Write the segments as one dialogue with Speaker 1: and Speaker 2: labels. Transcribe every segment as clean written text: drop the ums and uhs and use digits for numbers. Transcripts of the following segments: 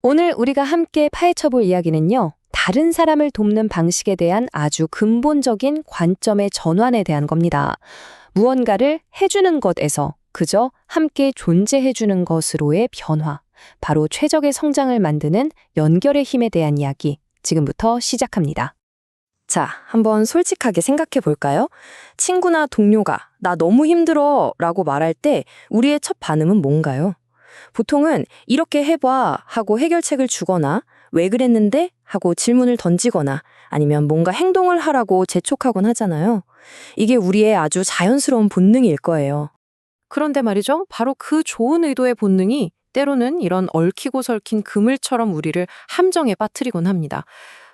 Speaker 1: 오늘 우리가 함께 파헤쳐 볼 이야기는요. 다른 사람을 돕는 방식에 대한 아주 근본적인 관점의 전환에 대한 겁니다. 무언가를 해주는 것에서 그저 함께 존재해주는 것으로의 변화. 바로 최적의 성장을 만드는 연결의 힘에 대한 이야기. 지금부터 시작합니다. 자, 한번 솔직하게 생각해 볼까요? 친구나 동료가 나 너무 힘들어 라고 말할 때 우리의 첫 반응은 뭔가요? 보통은 이렇게 해봐 하고 해결책을 주거나 왜 그랬는데 하고 질문을 던지거나 아니면 뭔가 행동을 하라고 재촉하곤 하잖아요. 이게 우리의 아주 자연스러운 본능일 거예요.
Speaker 2: 그런데 말이죠. 바로 그 좋은 의도의 본능이 때로는 이런 얽히고 설킨 그물처럼 우리를 함정에 빠뜨리곤 합니다.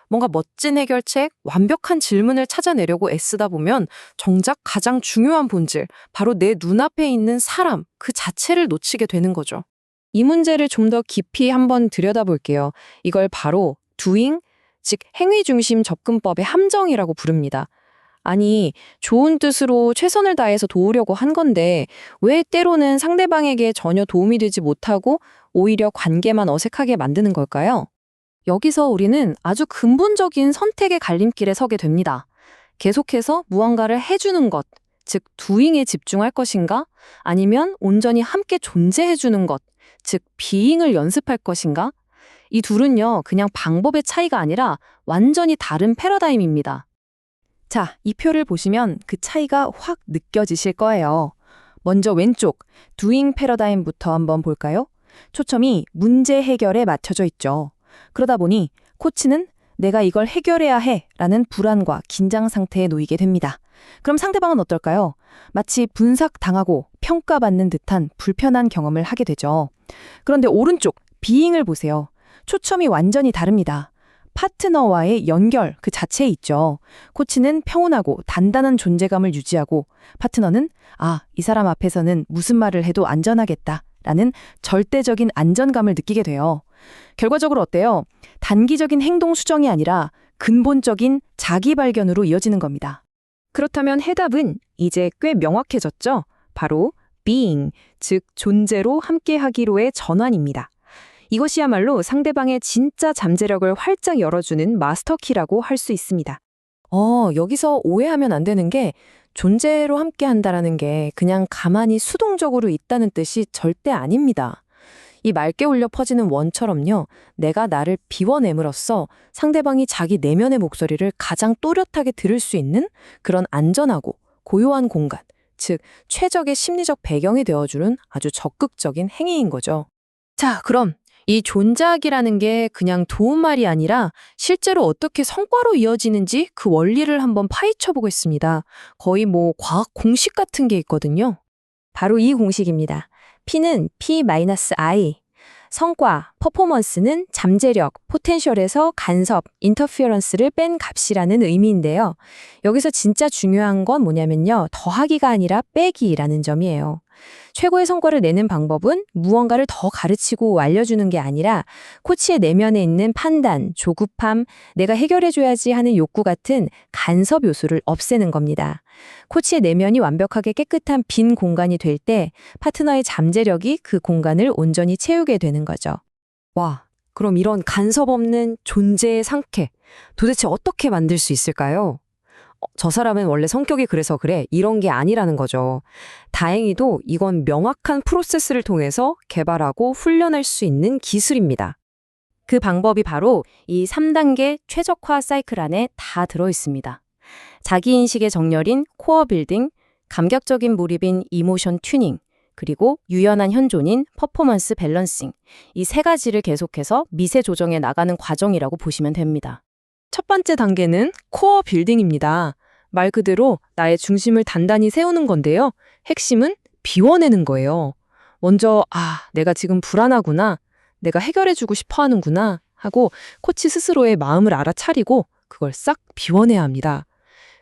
Speaker 2: 뭔가 멋진 해결책, 완벽한 질문을 찾아내려고 애쓰다 보면 정작 가장 중요한 본질, 바로 내 눈앞에 있는 사람, 그 자체를 놓치게 되는 거죠.
Speaker 1: 이 문제를 좀 더 깊이 한번 들여다볼게요. 이걸 바로 doing, 즉 행위 중심 접근법의 함정이라고 부릅니다. 아니, 좋은 뜻으로 최선을 다해서 도우려고 한 건데 왜 때로는 상대방에게 전혀 도움이 되지 못하고 오히려 관계만 어색하게 만드는 걸까요? 여기서 우리는 아주 근본적인 선택의 갈림길에 서게 됩니다. 계속해서 무언가를 해주는 것, 즉 doing에 집중할 것인가? 아니면 온전히 함께 존재해주는 것, 즉 being을 연습할 것인가? 이 둘은요, 그냥 방법의 차이가 아니라 완전히 다른 패러다임입니다. 자, 이 표를 보시면 그 차이가 확 느껴지실 거예요. 먼저 왼쪽 doing 패러다임부터 한번 볼까요? 초점이 문제 해결에 맞춰져 있죠. 그러다 보니 코치는 내가 이걸 해결해야 해 라는 불안과 긴장 상태에 놓이게 됩니다. 그럼 상대방은 어떨까요? 마치 분삭당하고 평가받는 듯한 불편한 경험을 하게 되죠. 그런데 오른쪽 being을 보세요. 초점이 완전히 다릅니다. 파트너와의 연결 그 자체에 있죠. 코치는 평온하고 단단한 존재감을 유지하고 파트너는 이 사람 앞에서는 무슨 말을 해도 안전하겠다 라는 절대적인 안전감을 느끼게 돼요. 결과적으로 어때요? 단기적인 행동 수정이 아니라 근본적인 자기 발견으로 이어지는 겁니다. 그렇다면 해답은 이제 꽤 명확해졌죠? 바로 being, 즉 존재로 함께하기로의 전환입니다. 이것이야말로 상대방의 진짜 잠재력을 활짝 열어주는 마스터키라고 할 수 있습니다. 여기서 오해하면 안 되는 게 존재로 함께한다라는 게 그냥 가만히 수동적으로 있다는 뜻이 절대 아닙니다. 이 맑게 울려 퍼지는 원처럼요. 내가 나를 비워냄으로써 상대방이 자기 내면의 목소리를 가장 또렷하게 들을 수 있는 그런 안전하고 고요한 공간, 즉 최적의 심리적 배경이 되어주는 아주 적극적인 행위인 거죠. 자, 그럼 이 존재하기라는 게 그냥 도움말이 아니라 실제로 어떻게 성과로 이어지는지 그 원리를 한번 파헤쳐 보겠습니다. 거의 과학 공식 같은 게 있거든요. 바로 이 공식입니다. P는 P-I, 성과, 퍼포먼스는 잠재력, 포텐셜에서 간섭, 인터피어런스를 뺀 값이라는 의미인데요. 여기서 진짜 중요한 건 뭐냐면요. 더하기가 아니라 빼기라는 점이에요. 최고의 성과를 내는 방법은 무언가를 더 가르치고 알려주는 게 아니라 코치의 내면에 있는 판단, 조급함, 내가 해결해줘야지 하는 욕구 같은 간섭 요소를 없애는 겁니다. 코치의 내면이 완벽하게 깨끗한 빈 공간이 될 때 파트너의 잠재력이 그 공간을 온전히 채우게 되는 거죠. 와, 그럼 이런 간섭 없는 존재의 상태, 도대체 어떻게 만들 수 있을까요? 저 사람은 원래 성격이 그래서 그래 이런 게 아니라는 거죠. 다행히도 이건 명확한 프로세스를 통해서 개발하고 훈련할 수 있는 기술입니다. 그 방법이 바로 이 3단계 최적화 사이클 안에 다 들어 있습니다. 자기인식의 정렬인 코어 빌딩, 감각적인 몰입인 이모션 튜닝, 그리고 유연한 현존인 퍼포먼스 밸런싱, 이 세 가지를 계속해서 미세 조정해 나가는 과정이라고 보시면 됩니다. 첫 번째 단계는 코어 빌딩입니다. 말 그대로 나의 중심을 단단히 세우는 건데요. 핵심은 비워내는 거예요. 먼저 내가 지금 불안하구나, 내가 해결해주고 싶어 하는구나 하고 코치 스스로의 마음을 알아차리고 그걸 싹 비워내야 합니다.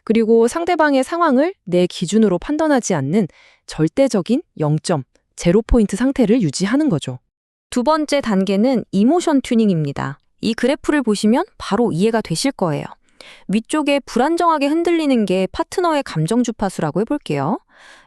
Speaker 1: 그리고 상대방의 상황을 내 기준으로 판단하지 않는 절대적인 0점, 제로 포인트 상태를 유지하는 거죠. 두 번째 단계는 이모션 튜닝입니다. 이 그래프를 보시면 바로 이해가 되실 거예요. 위쪽에 불안정하게 흔들리는 게 파트너의 감정 주파수라고 해볼게요.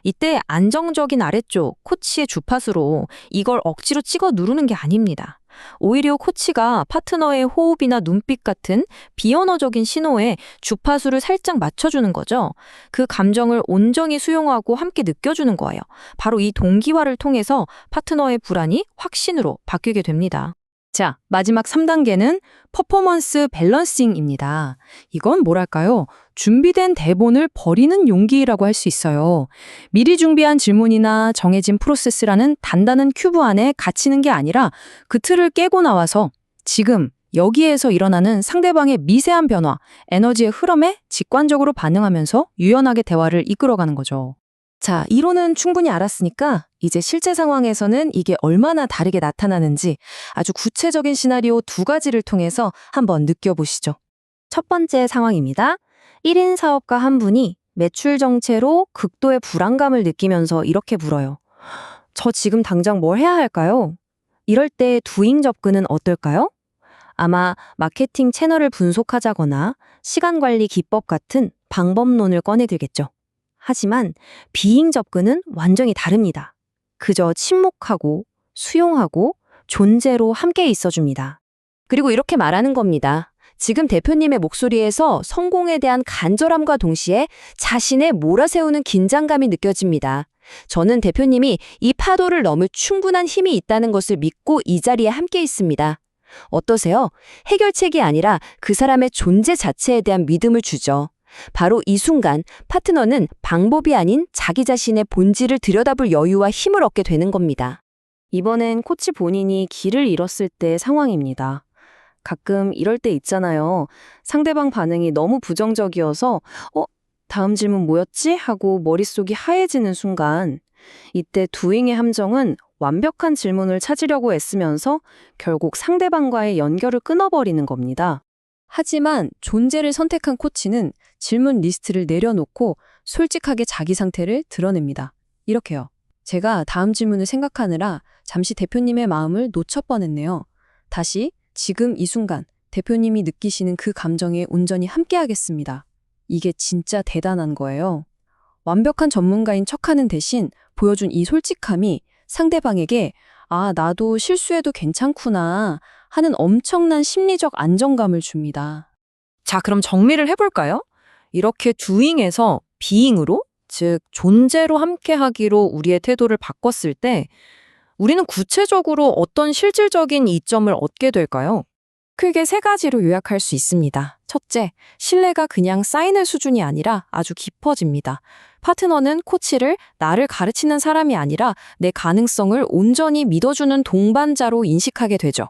Speaker 1: 이때 안정적인 아래쪽, 코치의 주파수로 이걸 억지로 찍어 누르는 게 아닙니다.
Speaker 2: 오히려 코치가 파트너의 호흡이나 눈빛 같은 비언어적인 신호에 주파수를 살짝 맞춰주는 거죠. 그 감정을 온전히 수용하고 함께 느껴주는 거예요. 바로 이 동기화를 통해서 파트너의 불안이 확신으로 바뀌게 됩니다.
Speaker 1: 자, 마지막 3단계는 퍼포먼스 밸런싱입니다. 이건 뭐랄까요? 준비된 대본을 버리는 용기라고 할 수 있어요. 미리 준비한 질문이나 정해진 프로세스라는 단단한 큐브 안에 갇히는 게 아니라 그 틀을 깨고 나와서 지금 여기에서 일어나는 상대방의 미세한 변화, 에너지의 흐름에 직관적으로 반응하면서 유연하게 대화를 이끌어가는 거죠. 자, 이론은 충분히 알았으니까 이제 실제 상황에서는 이게 얼마나 다르게 나타나는지 아주 구체적인 시나리오 2가지를 통해서 한번 느껴보시죠. 첫 번째 상황입니다. 1인 사업가 한 분이 매출 정체로 극도의 불안감을 느끼면서 이렇게 물어요. 저 지금 당장 뭘 해야 할까요? 이럴 때 두잉 접근은 어떨까요? 아마 마케팅 채널을 분석하자거나 시간 관리 기법 같은 방법론을 꺼내들겠죠. 하지만 비잉 접근은 완전히 다릅니다. 그저 침묵하고 수용하고 존재로 함께 있어줍니다. 그리고 이렇게 말하는 겁니다. 지금 대표님의 목소리에서 성공에 대한 간절함과 동시에 자신의 몰아세우는 긴장감이 느껴집니다. 저는 대표님이 이 파도를 넘을 충분한 힘이 있다는 것을 믿고 이 자리에 함께 있습니다. 어떠세요? 해결책이 아니라 그 사람의 존재 자체에 대한 믿음을 주죠. 바로 이 순간 파트너는 방법이 아닌 자기 자신의 본질을 들여다볼 여유와 힘을 얻게 되는 겁니다. 이번엔 코치 본인이 길을 잃었을 때 상황입니다. 가끔 이럴 때 있잖아요. 상대방 반응이 너무 부정적이어서 다음 질문 뭐였지? 하고 머릿속이 하얘지는 순간 이때 두잉의 함정은 완벽한 질문을 찾으려고 애쓰면서 결국 상대방과의 연결을 끊어버리는 겁니다. 하지만 존재를 선택한 코치는 질문 리스트를 내려놓고 솔직하게 자기 상태를 드러냅니다. 이렇게요. 제가 다음 질문을 생각하느라 잠시 대표님의 마음을 놓쳐 뻔했네요. 다시 지금 이 순간 대표님이 느끼시는 그 감정에 온전히 함께하겠습니다. 이게 진짜 대단한 거예요. 완벽한 전문가인 척하는 대신 보여준 이 솔직함이 상대방에게 나도 실수해도 괜찮구나 하는 엄청난 심리적 안정감을 줍니다. 자, 그럼 정리를 해볼까요? 이렇게 doing에서 being으로, 즉 존재로 함께하기로 우리의 태도를 바꿨을 때 우리는 구체적으로 어떤 실질적인 이점을 얻게 될까요? 크게 3가지로 요약할 수 있습니다. 첫째, 신뢰가 그냥 쌓이는 수준이 아니라 아주 깊어집니다. 파트너는 코치를 나를 가르치는 사람이 아니라 내 가능성을 온전히 믿어주는 동반자로 인식하게 되죠.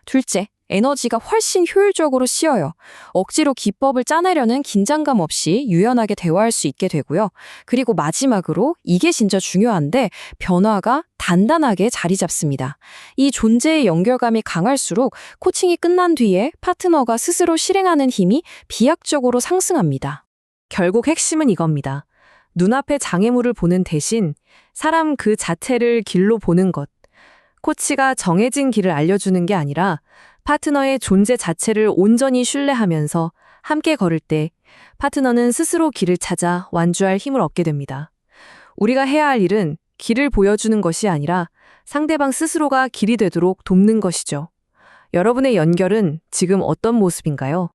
Speaker 1: 둘째, 에너지가 훨씬 효율적으로 쓰여요. 억지로 기법을 짜내려는 긴장감 없이 유연하게 대화할 수 있게 되고요. 그리고 마지막으로 이게 진짜 중요한데 변화가 단단하게 자리 잡습니다. 이 존재의 연결감이 강할수록 코칭이 끝난 뒤에 파트너가 스스로 실행하는 힘이 비약적으로 상승합니다. 결국 핵심은 이겁니다. 눈앞의 장애물을 보는 대신 사람 그 자체를 길로 보는 것. 코치가 정해진 길을 알려주는 게 아니라 파트너의 존재 자체를 온전히 신뢰하면서 함께 걸을 때 파트너는 스스로 길을 찾아 완주할 힘을 얻게 됩니다. 우리가 해야 할 일은 길을 보여주는 것이 아니라 상대방 스스로가 길이 되도록 돕는 것이죠. 여러분의 연결은 지금 어떤 모습인가요?